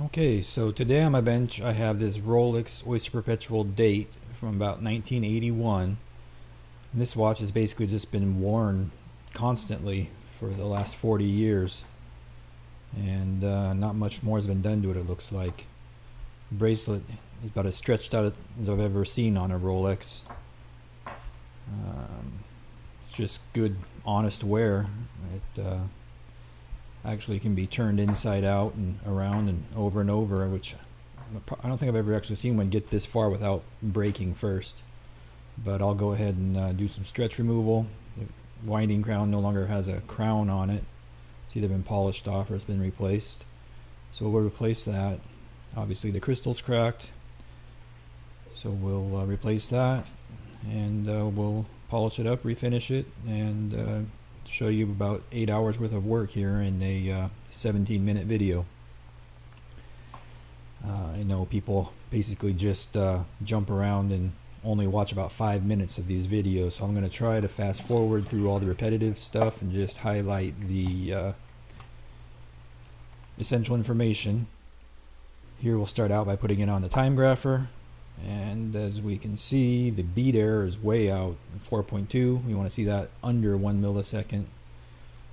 Okay, so today on my bench I have this Rolex Oyster Perpetual Date from about 1981. And this watch has basically just been worn constantly for the last 40 years. And not much more has been done to it, it looks like. The bracelet is about as stretched out as I've ever seen on a Rolex. It's just good, honest wear. It actually can be turned inside out and around and over, which I don't think I've ever actually seen one get this far without breaking first. But I'll go ahead and do some stretch removal. The winding crown no longer has a crown on it. It's either been polished off or it's been replaced. So we'll replace that. Obviously the crystal's cracked, so we'll replace that, and we'll polish it up, refinish it, and show you about 8 hours worth of work here in a 17-minute video. I know people basically just jump around and only watch about 5 minutes of these videos, so I'm going to try to fast forward through all the repetitive stuff and just highlight the essential information. Here we'll start out by putting it on the Timegrapher, and as we can see, the beat error is way out, 4.2. We want to see that under 1 millisecond.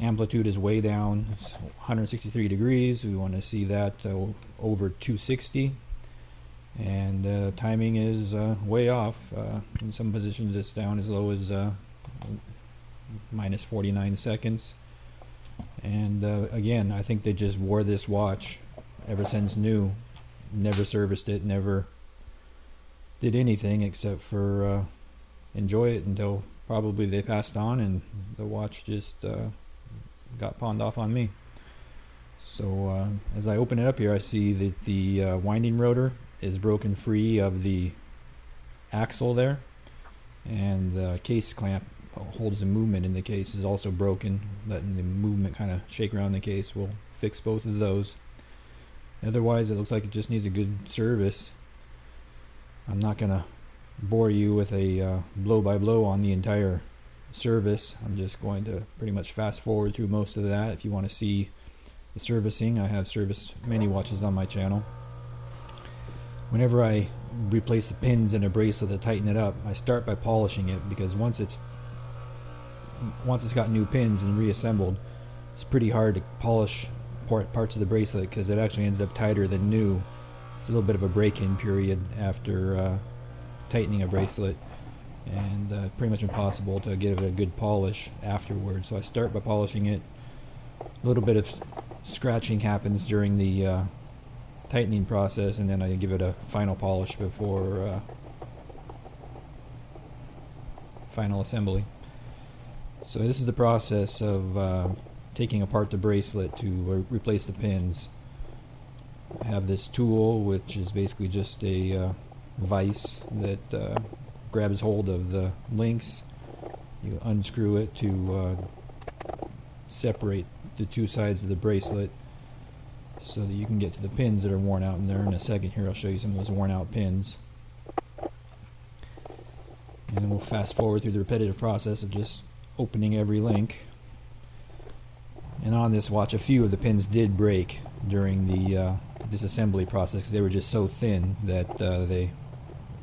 Amplitude is way down, it's 163 degrees. We want to see that over 260. And timing is way off. In some positions it's down as low as minus 49 seconds. And again, I think they just wore this watch ever since new. Never serviced it, never did anything except for enjoy it until probably they passed on and the watch just got pawned off on me. So as I open it up here, I see that the winding rotor is broken free of the axle there, and the case clamp holds the movement in the case is also broken, letting the movement kind of shake around the case. We'll fix both of those. Otherwise it looks like it just needs a good service. I'm not gonna bore you with a blow by blow on the entire service. I'm just going to pretty much fast forward through most of that. If you want to see the servicing, I have serviced many watches on my channel. Whenever I replace the pins in a bracelet to tighten it up, I start by polishing it, because once it's got new pins and reassembled, it's pretty hard to polish parts of the bracelet because it actually ends up tighter than new. It's a little bit of a break-in period after tightening a bracelet, and pretty much impossible to give it a good polish afterwards. So I start by polishing it. A little bit of scratching happens during the tightening process, and then I give it a final polish before final assembly. So this is the process of taking apart the bracelet to replace the pins. I have this tool, which is basically just a vise that grabs hold of the links. You unscrew it to separate the two sides of the bracelet so that you can get to the pins that are worn out in there. In a second here I'll show you some of those worn out pins. And then we'll fast forward through the repetitive process of just opening every link. And on this watch, a few of the pins did break during the disassembly process because they were just so thin that they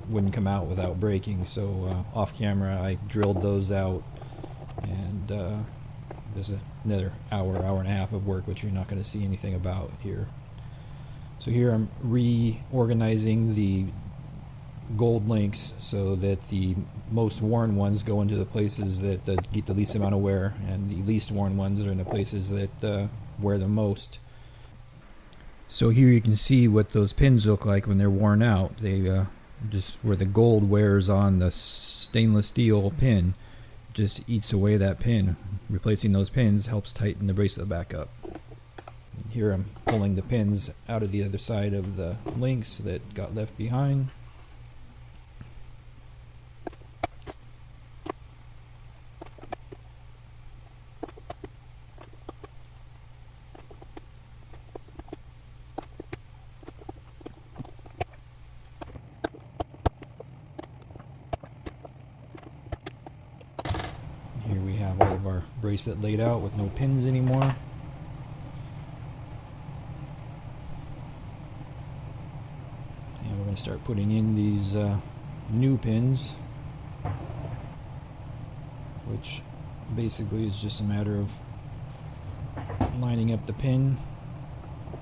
wouldn't come out without breaking. So off camera I drilled those out, and there's another hour and a half of work which you're not going to see anything about here. So here I'm reorganizing the gold links so that the most worn ones go into the places that get the least amount of wear, and the least worn ones are in the places that wear the most. So here you can see what those pins look like when they're worn out. They just where the gold wears on the stainless steel pin, just eats away that pin. Replacing those pins helps tighten the bracelet back up. Here I'm pulling the pins out of the other side of the links that got left behind. Here we have all of our bracelet laid out with no pins anymore. start putting in these new pins, which basically is just a matter of lining up the pin,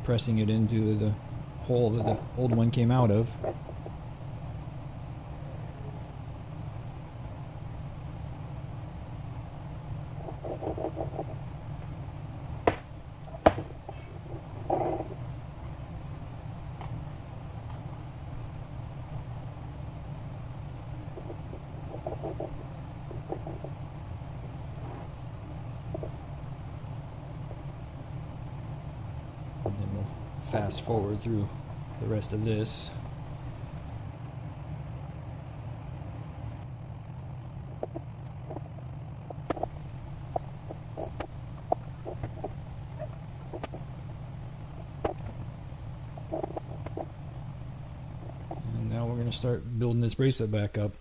pressing it into the hole that the old one came out of. And then we'll fast forward through the rest of this. And now we're going to start building this bracelet back up.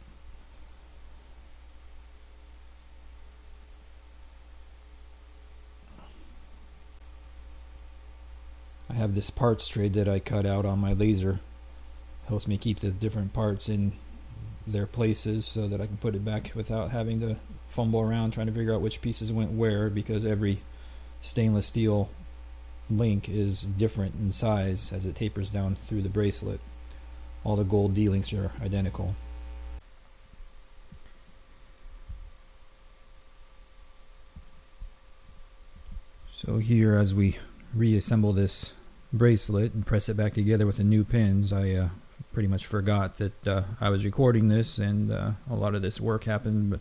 I have this parts tray that I cut out on my laser. Helps me keep the different parts in their places so that I can put it back without having to fumble around trying to figure out which pieces went where, because every stainless steel link is different in size as it tapers down through the bracelet. All the gold D-links are identical. So here, as we reassemble this bracelet and press it back together with the new pins, I pretty much forgot that I was recording this, and a lot of this work happened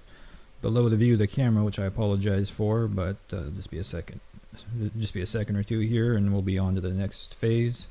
below the view of the camera, which I apologize for, but just be a second or two here and we'll be on to the next phase.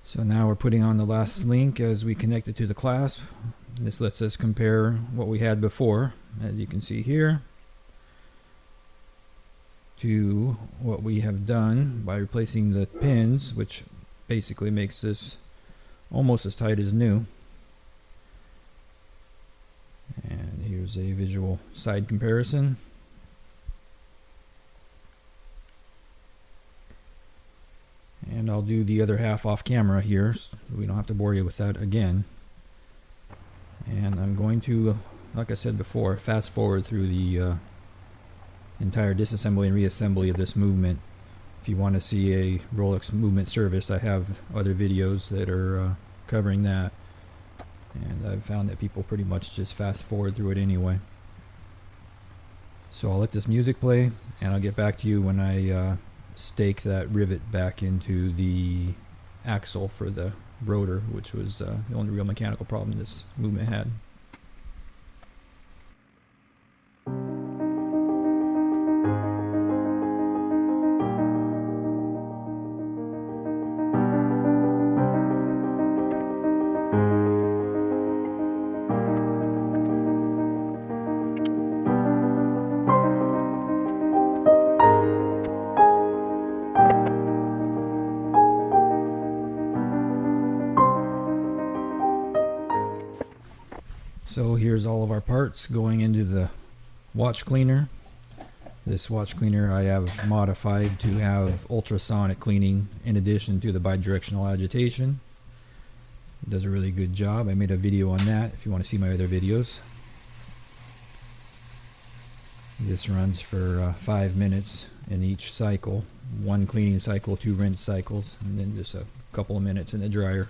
So now we're putting on the last link as we connect it to the clasp. This lets us compare what we had before, as you can see here, to what we have done by replacing the pins, which basically makes this almost as tight as new. And here's a visual side comparison. And I'll do the other half off camera here, so we don't have to bore you with that again. And I'm going to, like I said before, fast forward through the entire disassembly and reassembly of this movement. If you want to see a Rolex movement service, I have other videos that are covering that. And I've found that people pretty much just fast forward through it anyway. So I'll let this music play, and I'll get back to you when I stake that rivet back into the axle for the rotor, which was the only real mechanical problem this movement had. So here's all of our parts going into the watch cleaner. This watch cleaner I have modified to have ultrasonic cleaning in addition to the bidirectional agitation. It does a really good job. I made a video on that if you want to see my other videos. This runs for 5 minutes in each cycle. 1 cleaning cycle, 2 rinse cycles, and then just a couple of minutes in the dryer.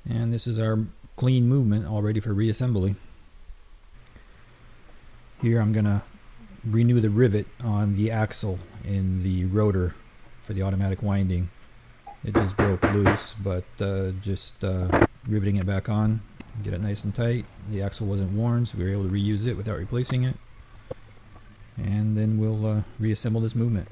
And this is our clean movement all ready for reassembly. Here I'm going to renew the rivet on the axle in the rotor for the automatic winding. It just broke loose, but just riveting it back on, get it nice and tight. The axle wasn't worn, so we were able to reuse it without replacing it. And then we'll reassemble this movement.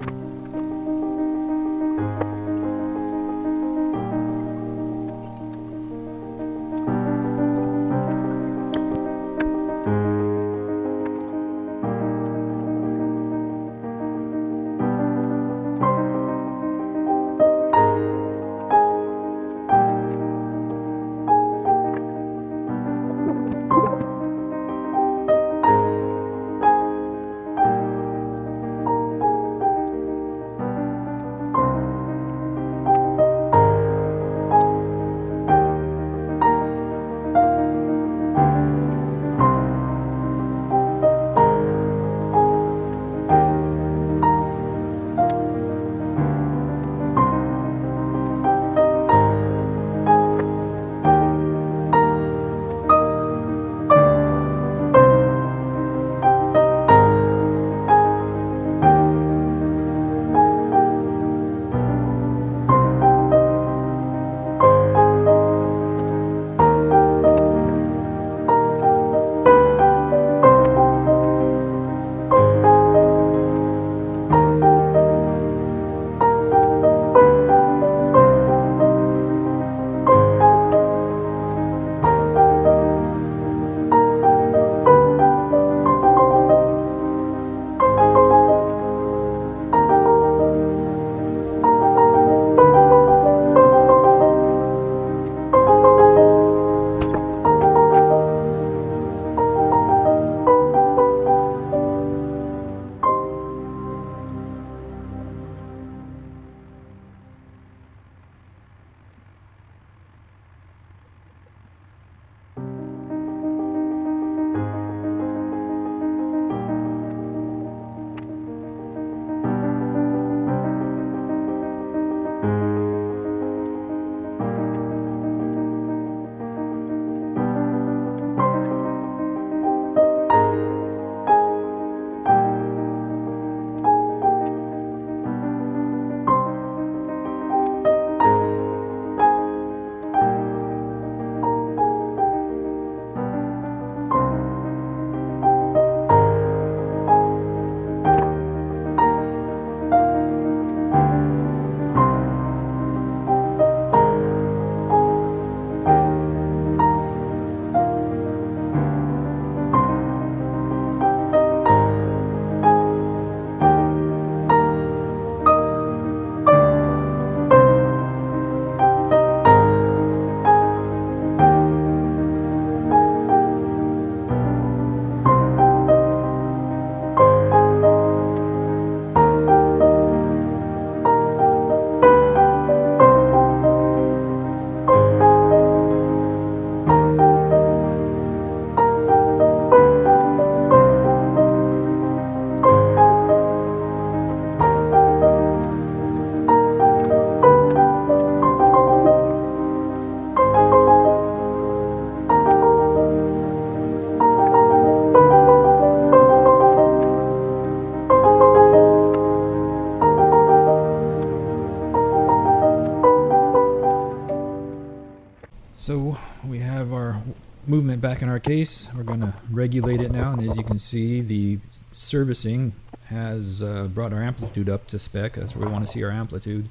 So we have our movement back in our case. We're going to regulate it now, and as you can see, the servicing has brought our amplitude up to spec. That's where we want to see our amplitude.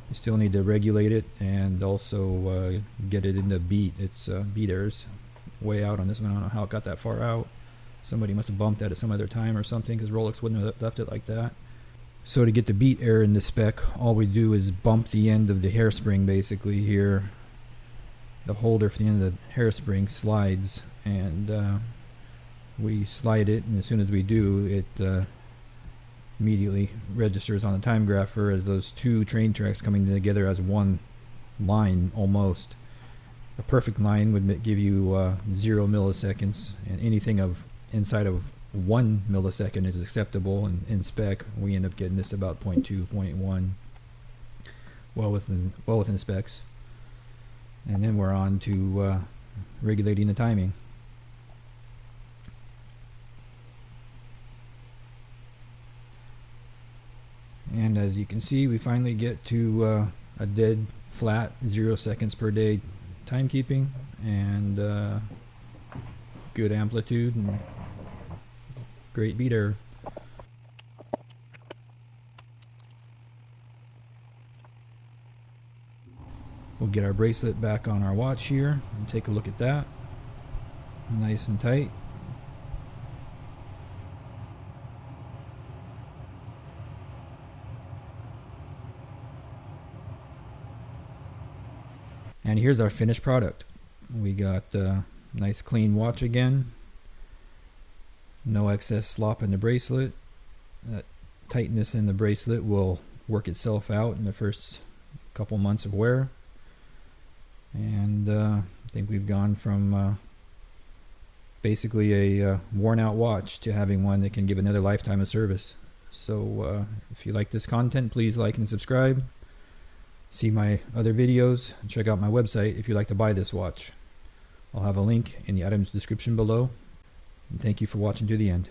We still need to regulate it and also get it into beat. It's beat errors way out on this one. I don't know how it got that far out. Somebody must have bumped that at some other time or something, because Rolex wouldn't have left it like that. So to get the beat error in the spec, all we do is bump the end of the hairspring basically here. The holder for the end of the hairspring slides and we slide it, and as soon as we do, it immediately registers on the Timegrapher as those two train tracks coming together as one line almost. A perfect line would give you 0 milliseconds, and anything of inside of 1 millisecond is acceptable. And in spec, we end up getting this about 0.2, 0.1, well within specs. And then we're on to regulating the timing. And as you can see, we finally get to a dead flat 0 seconds per day timekeeping, and good amplitude and great beat error. We'll get our bracelet back on our watch here and take a look at that. Nice and tight. And here's our finished product. We got a nice clean watch again. No excess slop in the bracelet. That tightness in the bracelet will work itself out in the first couple months of wear. And I think we've gone from basically a worn out watch to having one that can give another lifetime of service. So if you like this content, please like and subscribe. See my other videos, and check out my website if you'd like to buy this watch. I'll have a link in the items description below. And thank you for watching to the end.